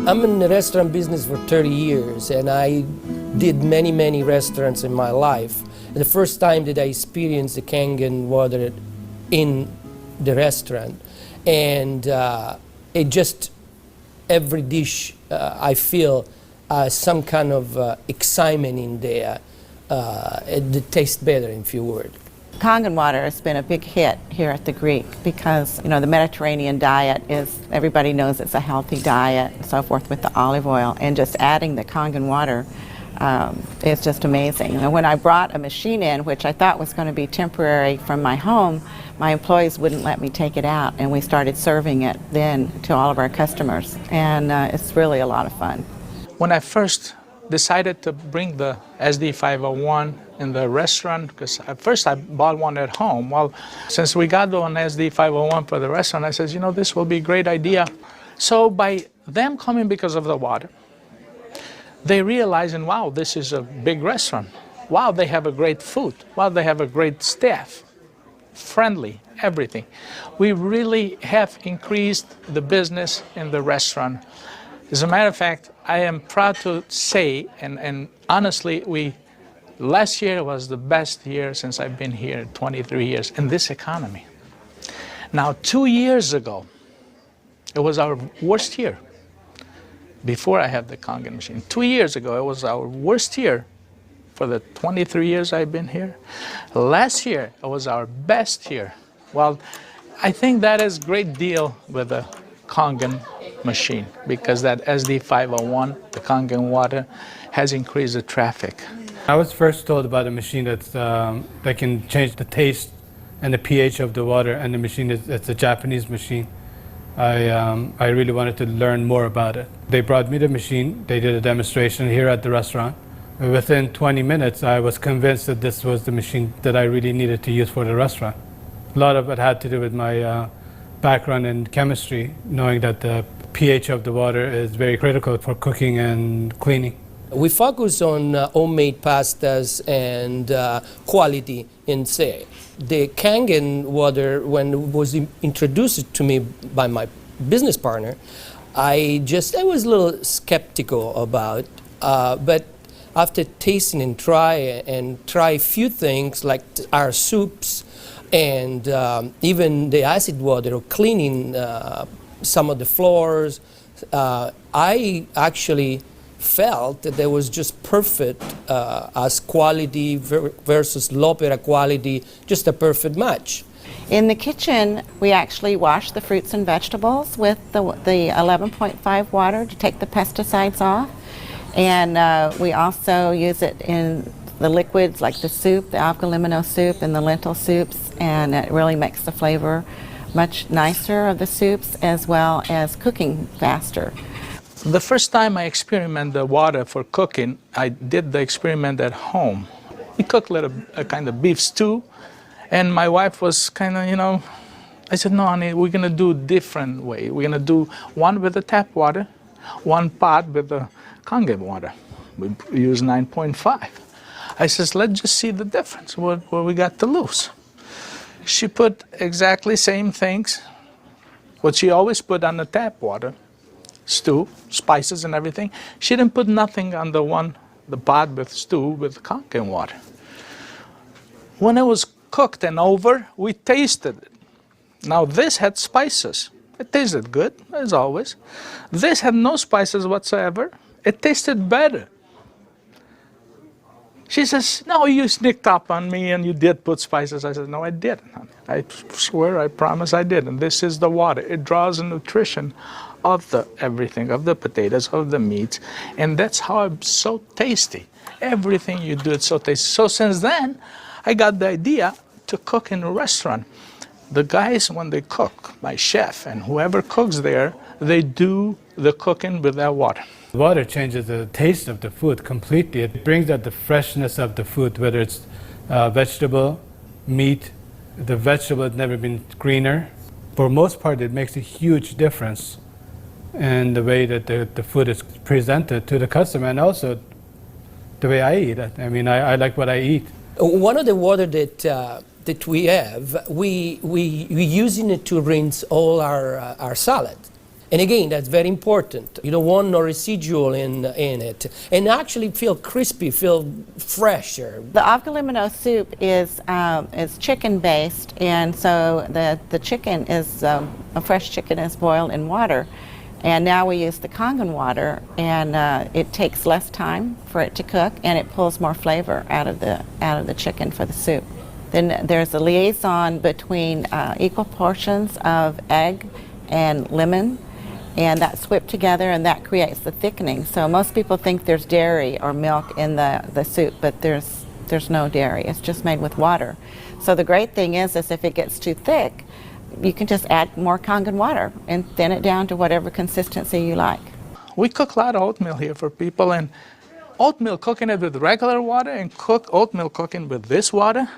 I'm in the restaurant business for 30 years, and I did many restaurants in my life. And the first time that I experienced the Kangen Water in the restaurant, and it just, every dish I feel some kind of excitement in there. It tastes better, in few words. Kangen Water has been a big hit here at the Greek because, you know, the Mediterranean diet is, everybody knows it's a healthy diet and so forth with the olive oil, and just adding the Kangen Water is just amazing. And when I brought a machine in, which I thought was going to be temporary from my home, my employees wouldn't let me take it out, and we started serving it then to all of our customers, and it's really a lot of fun. When I first decided to bring the SD501 in the restaurant, because at first I bought one at home. Well, since we got one SD501 for the restaurant, I said, you know, this will be a great idea. So by them coming because of the water, they realizing, wow, this is a big restaurant. Wow, they have a great food. Wow, they have a great staff. Friendly, everything. We really have increased the business in the restaurant. As a matter of fact, I am proud to say, and honestly, last year was the best year since I've been here, 23 years, in this economy. Now, 2 years ago, it was our worst year, before I had the Kangen machine. 2 years ago, it was our worst year for the 23 years I've been here. Last year, it was our best year. Well, I think that is a great deal with the Kangen machine, because that SD501, the Kangen Water, has increased the traffic. I was first told about a machine that can change the taste and the pH of the water, and the machine it's a Japanese machine. I really wanted to learn more about it. They brought me the machine, they did a demonstration here at the restaurant. Within 20 minutes, I was convinced that this was the machine that I really needed to use for the restaurant. A lot of it had to do with my background in chemistry, knowing that the pH of the water is very critical for cooking and cleaning. We focus on homemade pastas and quality in say. The Kangen Water, when it was introduced to me by my business partner, I was a little skeptical about, but after tasting and try a few things like our soups and even the acid water or cleaning some of the floors, I actually felt that there was just perfect as quality versus l'opera quality, just a perfect match. In the kitchen, we actually wash the fruits and vegetables with the 11.5 water to take the pesticides off. And we also use it in the liquids like the soup, the algalimino soup and the lentil soups, and it really makes the flavor much nicer of the soups, as well as cooking faster. The first time I experimented the water for cooking, I did the experiment at home. We cooked a kind of beef stew, and my wife was kind of, you know, I said, no, honey, we're going to do a different way. We're going to do one with the tap water, one pot with the Kangen water. We use 9.5. I says, let's just see the difference, what we got to lose. She put exactly same things, what she always put on the tap water, stew, spices and everything. She didn't put nothing on the pot with stew with Kangen water. When it was cooked and over, we tasted it. Now this had spices. It tasted good, as always. This had no spices whatsoever. It tasted better. She says, no, you sneaked up on me and you did put spices. I said, no, I didn't. I swear, I promise I did. And this is the water. It draws the nutrition of the everything, of the potatoes, of the meats. And that's how it's so tasty. Everything you do, it's so tasty. So since then, I got the idea to cook in a restaurant. The guys, when they cook, my chef and whoever cooks there, they do the cooking with that water. Water changes the taste of the food completely. It brings out the freshness of the food, whether it's vegetable, meat. The vegetable has never been greener. For most part, it makes a huge difference in the way that the food is presented to the customer, and also the way I eat it. I mean, I like what I eat. One of the water that we have, we using it to rinse all our salad. And again, that's very important. You don't want no residual in it. And actually feel crispy, feel fresher. The avgalimino soup is chicken-based, and so the chicken is, a fresh chicken is boiled in water. And now we use the Kangen water, and it takes less time for it to cook, and it pulls more flavor out of the chicken for the soup. Then there's a liaison between equal portions of egg and lemon, and that's whipped together, and that creates the thickening. So most people think there's dairy or milk in the soup, but there's no dairy. It's just made with water. So the great thing is if it gets too thick, you can just add more Kangen water and thin it down to whatever consistency you like. We cook a lot of oatmeal here for people, and oatmeal, cooking it with regular water and oatmeal cooking with this water,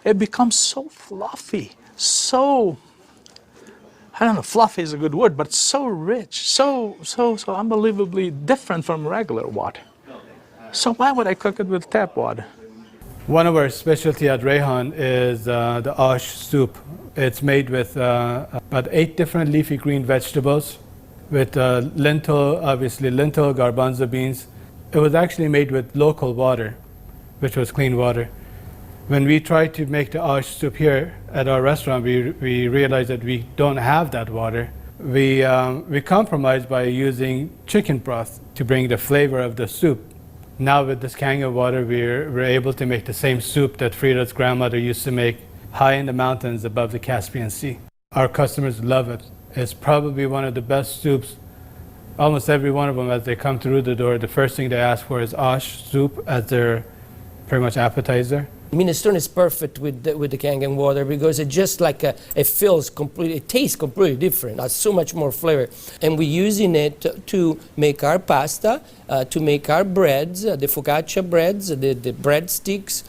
it becomes so fluffy, so, I don't know, fluffy is a good word, but so rich, so unbelievably different from regular water. So why would I cook it with tap water? One of our specialty at Reyhon is the ash soup. It's made with about 8 different leafy green vegetables, with obviously lentil, garbanzo beans. It was actually made with local water, which was clean water. When we tried to make the ash soup here at our restaurant, we realized that we don't have that water. We compromised by using chicken broth to bring the flavor of the soup. Now with this Kangen water, we're able to make the same soup that Frida's grandmother used to make high in the mountains above the Caspian Sea. Our customers love it. It's probably one of the best soups. Almost every one of them, as they come through the door, the first thing they ask for is ash soup as their pretty much appetizer. Minestrone is perfect with the Kangen water because it just like it feels completely, it tastes completely different. Has so much more flavor, and we're using it to make our pasta, to make our breads, the focaccia breads, the breadsticks.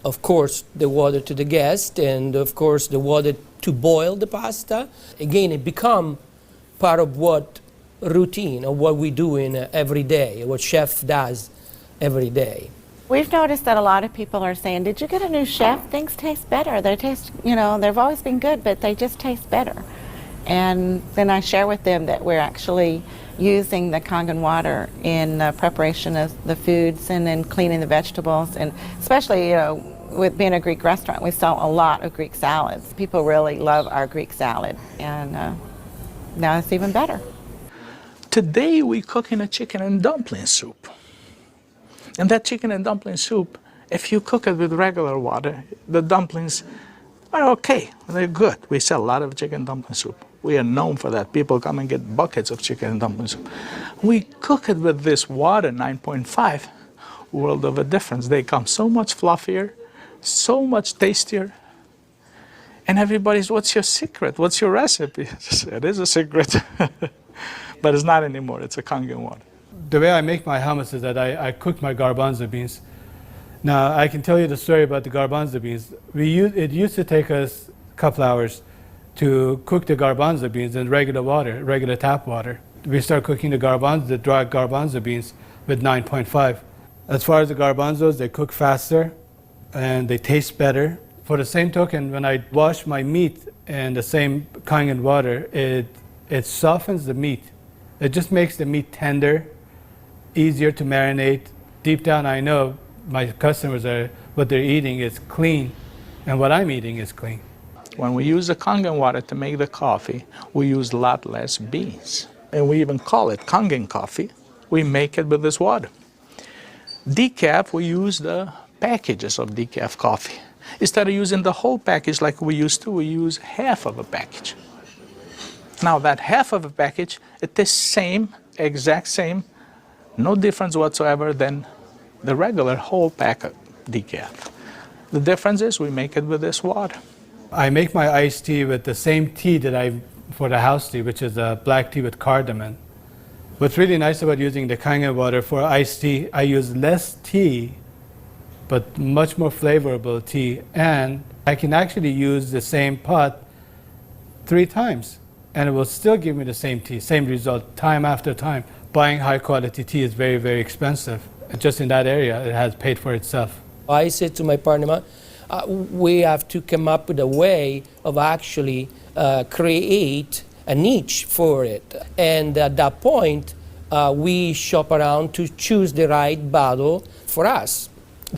Of course, the water to the guest, and of course the water to boil the pasta. Again, it become part of what routine of what we do in every day, what chef does every day. We've noticed that a lot of people are saying, did you get a new chef? Things taste better. They taste, they've always been good, but they just taste better. And then I share with them that we're actually using the Kangen water in preparation of the foods and in cleaning the vegetables. And especially, with being a Greek restaurant, we sell a lot of Greek salads. People really love our Greek salad, and now it's even better. Today we're cooking a chicken and dumpling soup. And that chicken and dumpling soup, if you cook it with regular water, the dumplings are okay, they're good. We sell a lot of chicken dumpling soup. We are known for that. People come and get buckets of chicken and dumpling soup. We cook it with this water, 9.5, world of a difference. They come so much fluffier, so much tastier. And everybody's, what's your secret? What's your recipe? It is a secret, but it's not anymore. It's a Kangen water. The way I make my hummus is that I cook my garbanzo beans. Now, I can tell you the story about the garbanzo beans. It used to take us a couple hours to cook the garbanzo beans in regular water, regular tap water. We start cooking the dry garbanzo beans with 9.5. As far as the garbanzos, they cook faster and they taste better. For the same token, when I wash my meat in the same Kangen water, it softens the meat. It just makes the meat tender, easier to marinate. Deep down, I know my customers what they're eating is clean, and what I'm eating is clean. When we use the Kangen water to make the coffee, we use a lot less beans. And we even call it Kangen coffee. We make it with this water. Decaf, we use the packages of decaf coffee. Instead of using the whole package like we used to, we use half of a package. Now that half of a package, it is same, exact same, no difference whatsoever than the regular whole pack of decaf. The difference is we make it with this water. I make my iced tea with the same tea that for the house tea, which is a black tea with cardamom. What's really nice about using the Kangen water for iced tea, I use less tea, but much more flavorful tea, and I can actually use the same pot 3 times, and it will still give me the same tea, same result, time after time. Buying high quality tea is very, very expensive. Just in that area, it has paid for itself. I said to my partner, we have to come up with a way of actually create a niche for it. And at that point, we shop around to choose the right bottle for us.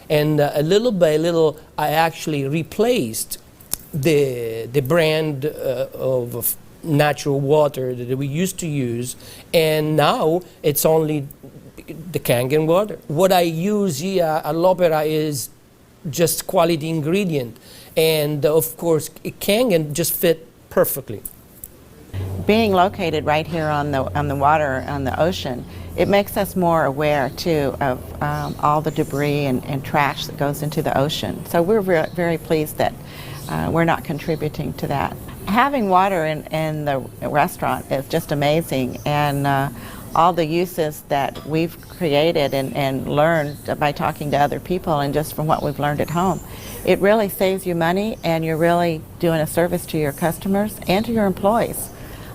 And little by little, I actually replaced the brand of natural water that we used to use, and now it's only the Kangen water. What I use here at L'Opera is just quality ingredient, and of course, Kangen just fit perfectly. Being located right here on the water, on the ocean, it makes us more aware too of all the debris and trash that goes into the ocean. So we're very pleased that we're not contributing to that. Having water in the restaurant is just amazing, and all the uses that we've created and learned by talking to other people and just from what we've learned at home, it really saves you money, and you're really doing a service to your customers and to your employees.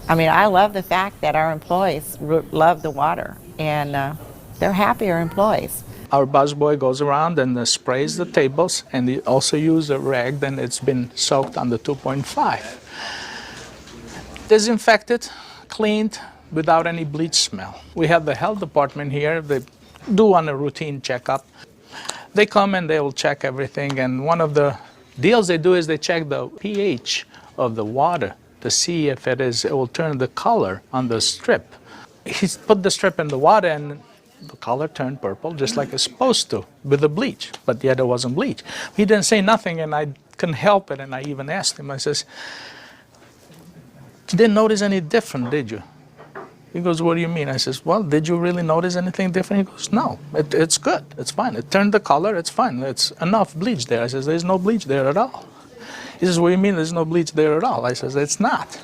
I mean, I love the fact that our employees love the water, and they're happier employees. Our busboy goes around and sprays the tables, and he also uses a rag, then it's been soaked on the 2.5. Disinfected, cleaned, without any bleach smell. We have the health department here. They do on a routine checkup. They come and they will check everything, and one of the deals they do is they check the pH of the water to see if it will turn the color on the strip. He put the strip in the water and the color turned purple just like it's supposed to with the bleach, but yet it wasn't bleach. He didn't say nothing, and I couldn't help it, and I even asked him, I says, "You didn't notice any different, did you?" He goes, "What do you mean?" I says, "Well, did you really notice anything different?" He goes, "No, it's good, it's fine. It turned the color, it's fine. It's enough bleach there." I says, "There's no bleach there at all." He says, "What do you mean there's no bleach there at all?" I says, "It's not.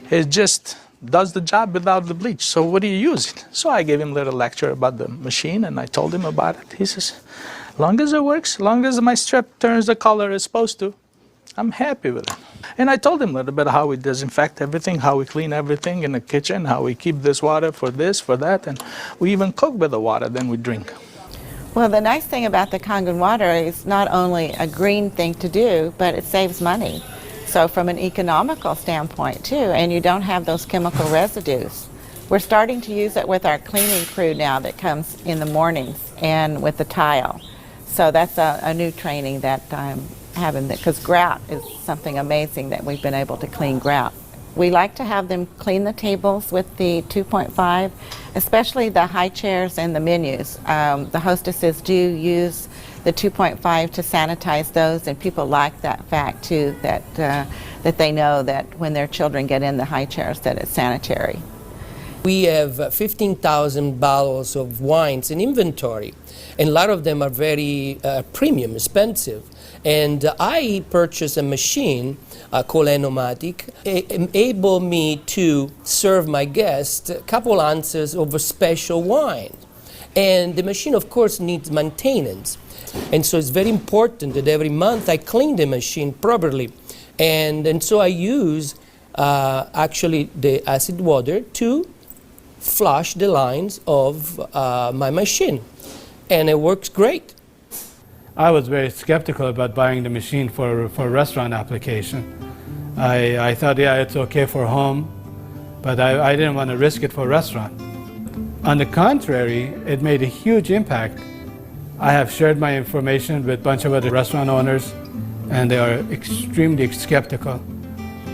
It just does the job without the bleach. So what do you use it?" So I gave him a little lecture about the machine, and I told him about it. He says, "As long as it works, as long as my strip turns the color it's supposed to, I'm happy with it." And I told him a little bit how we disinfect everything, how we clean everything in the kitchen, how we keep this water for this, for that, and we even cook with the water, then we drink. Well, the nice thing about the Kangen water is not only a green thing to do, but it saves money. So from an economical standpoint too, and you don't have those chemical residues. We're starting to use it with our cleaning crew now that comes in the mornings and with the tile. So that's a new training that I'm having, because grout is something amazing that we've been able to clean grout. We like to have them clean the tables with the 2.5, especially the high chairs and the menus. The hostesses do use the 2.5 to sanitize those, and people like that fact too, that they know that when their children get in the high chairs that it's sanitary. We have 15,000 bottles of wines in inventory, and a lot of them are very premium, expensive. And I purchased a machine called Enomatic, able me to serve my guests a couple ounces of a special wine. And the machine, of course, needs maintenance. And so it's very important that every month I clean the machine properly. And so I use actually the acid water to flush the lines of my machine. And it works great. I was very skeptical about buying the machine for restaurant application. I thought, yeah, it's okay for home, but I didn't want to risk it for restaurant. On the contrary, it made a huge impact. I have shared my information with a bunch of other restaurant owners, and they are extremely skeptical.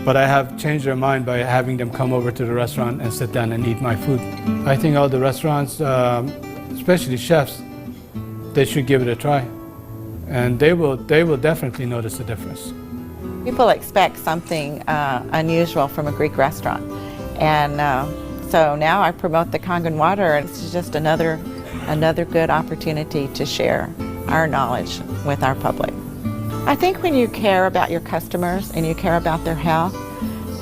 But I have changed their mind by having them come over to the restaurant and sit down and eat my food. I think all the restaurants, especially chefs, they should give it a try. And they will definitely notice the difference. People expect something unusual from a Greek restaurant. And so now I promote the Kangen water, and it's just another good opportunity to share our knowledge with our public. I think when you care about your customers and you care about their health,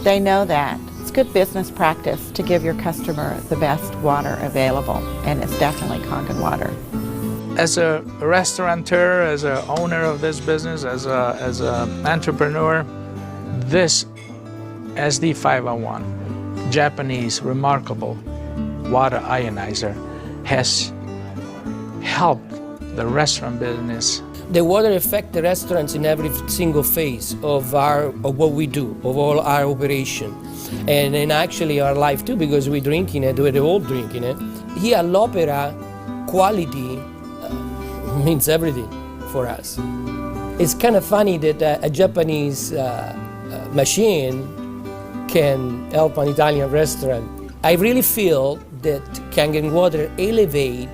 they know that. It's good business practice to give your customer the best water available, and it's definitely Kangen water. As a restaurateur, as an owner of this business, as an entrepreneur, this SD501, Japanese remarkable water ionizer, has helped the restaurant business. The water affects the restaurants in every single phase of what we do, of all our operation. and actually our life too, because we're drinking it, we're all drinking it. Here at l'Opera, quality means everything for us. It's kind of funny that a Japanese machine can help an Italian restaurant. I really feel that Kangen Water elevate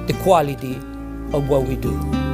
the quality of what we do.